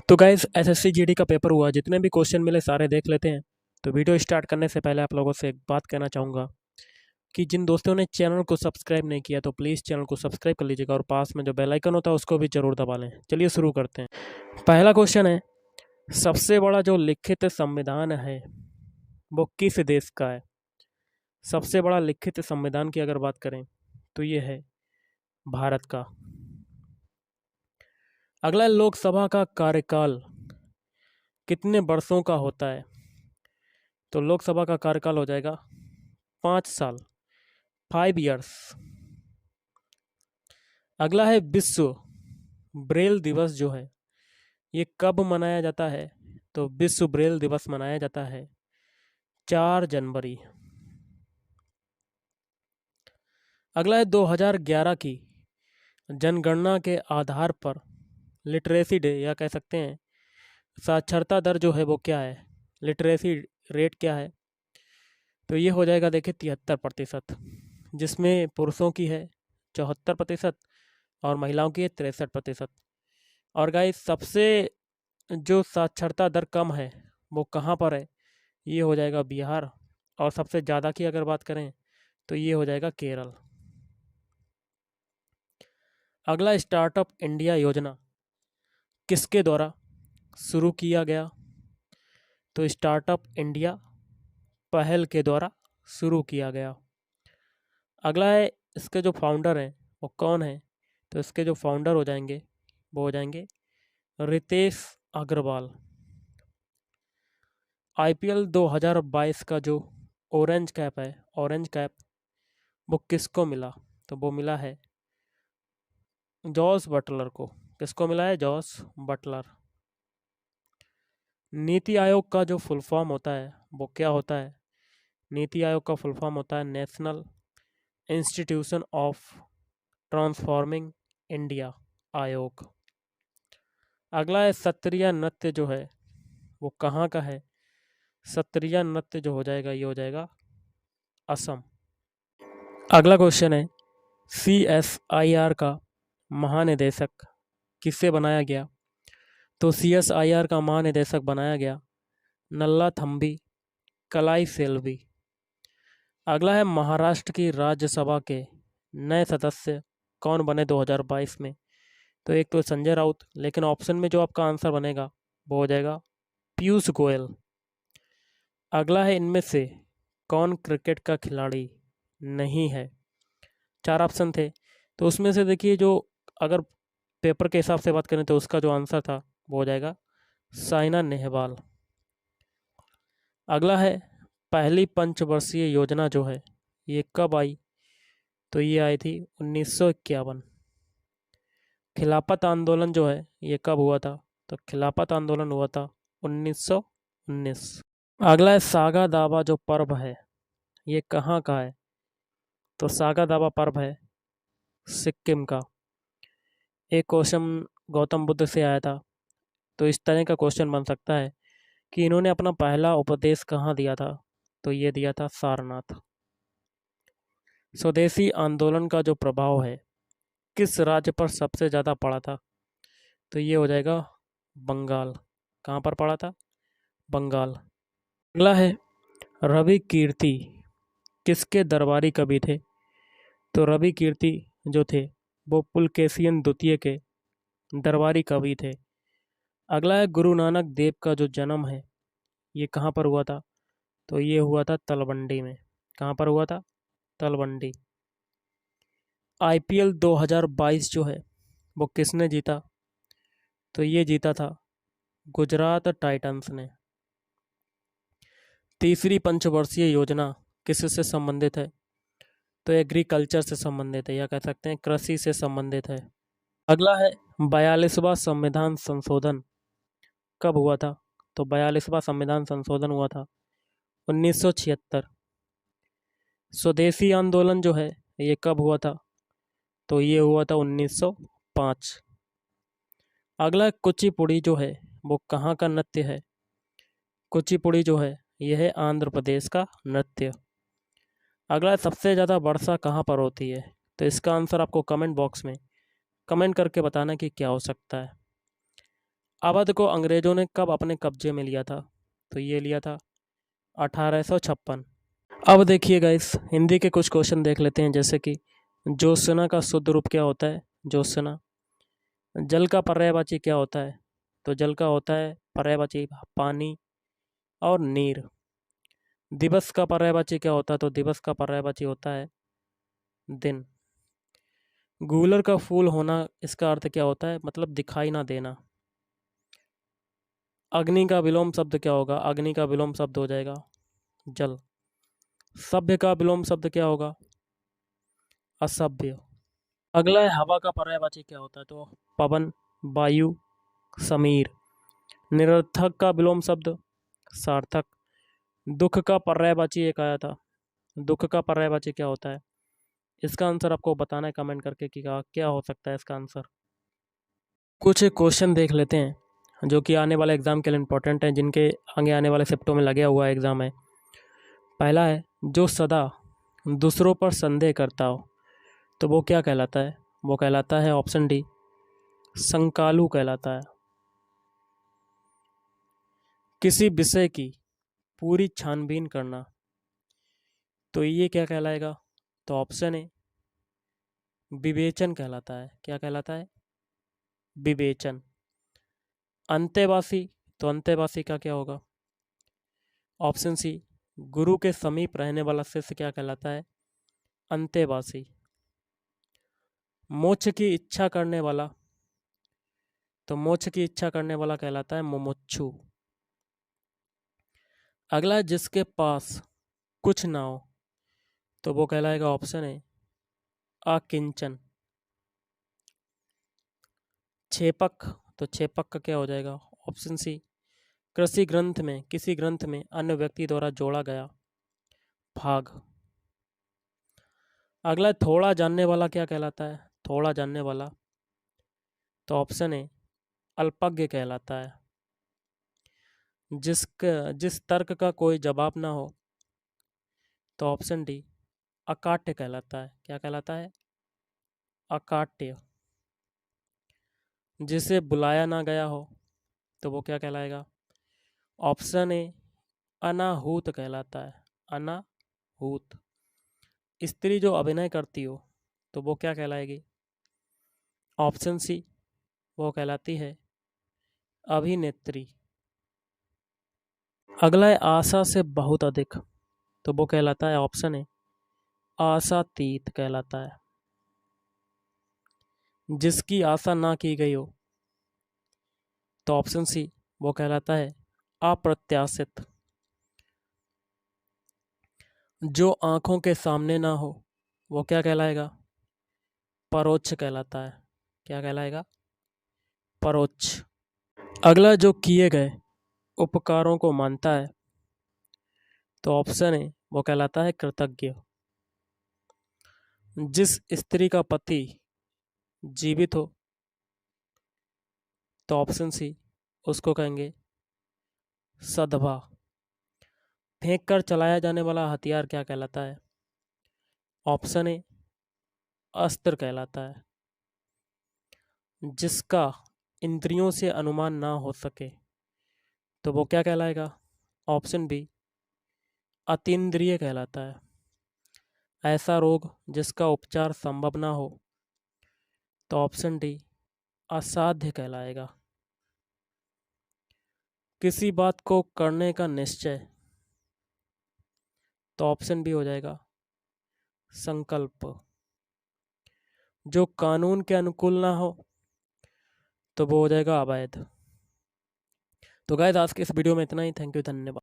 तो guys SSC GD का paper हुआ, जितने भी क्वेश्चन मिले सारे देख लेते हैं। तो वीडियो स्टार्ट करने से पहले आप लोगों से एक बात कहना चाहूँगा कि जिन दोस्तों ने चैनल को सब्सक्राइब नहीं किया तो प्लीज़ चैनल को सब्सक्राइब कर लीजिएगा और पास में जो बेल आइकन होता है उसको भी ज़रूर दबा लें। चलिए शुरू करते हैं। पहला क्वेश्चन है, सबसे बड़ा जो लिखित संविधान है वो किस देश का है? सबसे बड़ा लिखित संविधान की अगर बात करें तो ये है भारत का। अगला है, लोकसभा का कार्यकाल कितने वर्षों का होता है? तो लोकसभा का कार्यकाल हो जाएगा 5 साल, 5 years। अगला है, विश्व ब्रेल दिवस जो है ये कब मनाया जाता है? तो विश्व ब्रेल दिवस मनाया जाता है 4 जनवरी। अगला है, 2011 की जनगणना के आधार पर लिटरेसी डे या कह सकते हैं साक्षरता दर जो है वो क्या है? लिटरेसी रेट क्या है? तो ये हो जाएगा, देखिए 73%, जिसमें पुरुषों की है 74% और महिलाओं की है 63%। और गाइस सबसे जो साक्षरता दर कम है वो कहाँ पर है? ये हो जाएगा बिहार। और सबसे ज़्यादा की अगर बात करें तो ये हो जाएगा केरल। अगला, स्टार्टअप इंडिया योजना किसके द्वारा शुरू किया गया? तो स्टार्टअप इंडिया पहल के द्वारा शुरू किया गया। अगला है, इसके जो फाउंडर हैं वो कौन है? तो इसके जो फाउंडर हो जाएंगे वो हो जाएंगे रितेश अग्रवाल। आईपीएल 2022 का जो ऑरेंज कैप है, ऑरेंज कैप वो किसको मिला? तो वो मिला है जॉस बटलर को। किसको मिला है? Jos Buttler. नीति आयोग का जो फुल फॉर्म होता है वो क्या होता है? नीति आयोग का फुल फॉर्म होता है national institution of transforming India आयोग। अगला है, सत्रिया नृत्य जो है वो कहाँ का है? सत्रिया नृत्य जो हो जाएगा ये हो जाएगा असम। अगला क्वेश्चन है, CSIR का महानिदेशक किससे बनाया गया? तो CSIR का महानिदेशक बनाया गया नल्ला थम्बी कलाई सेल्वी। अगला है, महाराष्ट्र की राज्यसभा के नए सदस्य कौन बने 2022 में? तो एक तो संजय राउत, लेकिन ऑप्शन में जो आपका आंसर बनेगा वो हो जाएगा पीयूष गोयल। अगला है, इनमें से कौन क्रिकेट का खिलाड़ी नहीं है? 4 ऑप्शन थे, तो उसमें से देखिए जो अगर पेपर के हिसाब से बात करें तो उसका जो आंसर था वो हो जाएगा साइना नेहवाल। अगला है, पहली पंचवर्षीय योजना जो है ये कब आई? तो ये आई थी 1951। खिलाफत आंदोलन जो है ये कब हुआ था? तो खिलाफत आंदोलन हुआ था 1919। अगला है, सागा दावा जो पर्व है ये कहाँ का है? तो सागा दावा पर्व है सिक्किम का। एक क्वेश्चन गौतम बुद्ध से आया था, तो इस तरह का क्वेश्चन बन सकता है कि इन्होंने अपना पहला उपदेश कहाँ दिया था? तो ये दिया था सारनाथ। स्वदेशी आंदोलन का जो प्रभाव है किस राज्य पर सबसे ज़्यादा पड़ा था? तो ये हो जाएगा बंगाल। कहाँ पर पड़ा था? बंगाल। अगला है, रवि कीर्ति किसके दरबारी कवि थे? तो रवि कीर्ति जो थे वो पुलकेशियन द्वितीय के दरबारी कवि थे। अगला है, गुरु नानक देव का जो जन्म है ये कहाँ पर हुआ था? तो ये हुआ था तलवंडी में। कहाँ पर हुआ था? तलवंडी। आईपीएल 2022 जो है वो किसने जीता? तो ये जीता था गुजरात टाइटंस ने। तीसरी पंचवर्षीय योजना किससे संबंधित है? तो एग्रीकल्चर से संबंधित है या कह सकते हैं कृषि से संबंधित है। अगला है, 42वां संविधान संशोधन कब हुआ था? तो 42वां संविधान संशोधन हुआ था 1976। स्वदेशी आंदोलन जो है ये कब हुआ था? तो ये हुआ था 1905। अगला, कुचिपुड़ी जो है वो कहाँ का नृत्य है? कुचिपुड़ी जो है यह है आंध्र प्रदेश का नृत्य। अगला, सबसे ज़्यादा वर्षा कहाँ पर होती है? तो इसका आंसर आपको कमेंट बॉक्स में कमेंट करके बताना कि क्या हो सकता है। अवध को अंग्रेजों ने कब अपने कब्जे में लिया था? तो ये लिया था 1856। अब देखिए गाइस, हिंदी के कुछ क्वेश्चन देख लेते हैं, जैसे कि ज्योत्सना का शुद्ध रूप क्या होता है? ज्योत्सना। जल का पर्यायवाची क्या होता है? तो जल का होता है पर्यायवाची पानी और नीर। दिवस का पर्यायवाची क्या होता है? तो दिवस का पर्यायवाची होता है दिन। गूलर का फूल होना, इसका अर्थ क्या होता है? मतलब दिखाई ना देना। अग्नि का विलोम शब्द क्या होगा? अग्नि का विलोम शब्द हो जाएगा जल। सभ्य का विलोम शब्द क्या होगा? असभ्य। अगला है हवा का पर्यायवाची क्या होता है? तो पवन, वायु, समीर। निरर्थक का विलोम शब्द सार्थक। दुख का पर्यायवाची एक आया था, दुख का पर्यायवाची क्या होता है? इसका आंसर आपको बताना है कमेंट करके कि क्या हो सकता है इसका आंसर। कुछ क्वेश्चन देख लेते हैं जो कि आने वाले एग्जाम के लिए इंपॉर्टेंट हैं, जिनके आगे आने वाले शिफ्टों में लगे हुआ एग्जाम है। पहला है, जो सदा दूसरों पर संदेह करता हो, तो वो क्या कहलाता है? वो कहलाता है ऑप्शन डी, संकालू कहलाता है। किसी विषय की पूरी छानबीन करना, तो ये क्या कहलाएगा? तो ऑप्शन ए, विवेचन कहलाता है। क्या कहलाता है? विवेचन। अंतेवासी, तो अंतेवासी का क्या होगा? ऑप्शन सी, गुरु के समीप रहने वाला शिष्य क्या कहलाता है? अंतेवासी। मोक्ष की इच्छा करने वाला, तो मोक्ष की इच्छा करने वाला कहलाता है मुमुक्षु। अगला, जिसके पास कुछ ना हो, तो वो कहलाएगा ऑप्शन है अकिंचन। छेपक, तो छेपक का क्या हो जाएगा? ऑप्शन सी, कृषि ग्रंथ में, किसी ग्रंथ में अन्य व्यक्ति द्वारा जोड़ा गया भाग। अगला, थोड़ा जानने वाला क्या कहलाता है? थोड़ा जानने वाला, तो ऑप्शन है अल्पज्ञ कहलाता है। जिस तर्क का कोई जवाब ना हो, तो ऑप्शन डी, अकाट्य कहलाता है। क्या कहलाता है? अकाट्य। जिसे बुलाया ना गया हो, तो वो क्या कहलाएगा? ऑप्शन ए, अनाहूत कहलाता है। अनाहूत। स्त्री जो अभिनय करती हो, तो वो क्या कहलाएगी? ऑप्शन सी, वो कहलाती है अभिनेत्री। अगला है आशा से बहुत अधिक, तो वो कहलाता है ऑप्शन है आशातीत कहलाता है। जिसकी आशा ना की गई हो, तो ऑप्शन सी, वो कहलाता है अप्रत्याशित। जो आंखों के सामने ना हो, वो क्या कहलाएगा? परोक्ष कहलाता है। क्या कहलाएगा? परोक्ष। अगला, जो किए गए उपकारों को मानता है, तो ऑप्शन है वो कहलाता है कृतज्ञ। जिस स्त्री का पति जीवित हो, तो ऑप्शन सी, उसको कहेंगे सदभा। फेंक कर चलाया जाने वाला हथियार क्या कहलाता है? ऑप्शन ए, अस्त्र कहलाता है। जिसका इंद्रियों से अनुमान ना हो सके, तो वो क्या कहलाएगा? ऑप्शन बी, अतीन्द्रिय कहलाता है। ऐसा रोग जिसका उपचार संभव ना हो, तो ऑप्शन डी, असाध्य कहलाएगा। किसी बात को करने का निश्चय, तो ऑप्शन बी हो जाएगा संकल्प। जो कानून के अनुकूल ना हो, तो वो हो जाएगा अवैध। तो गाइस, आज के इस वीडियो में इतना ही। थैंक यू, धन्यवाद।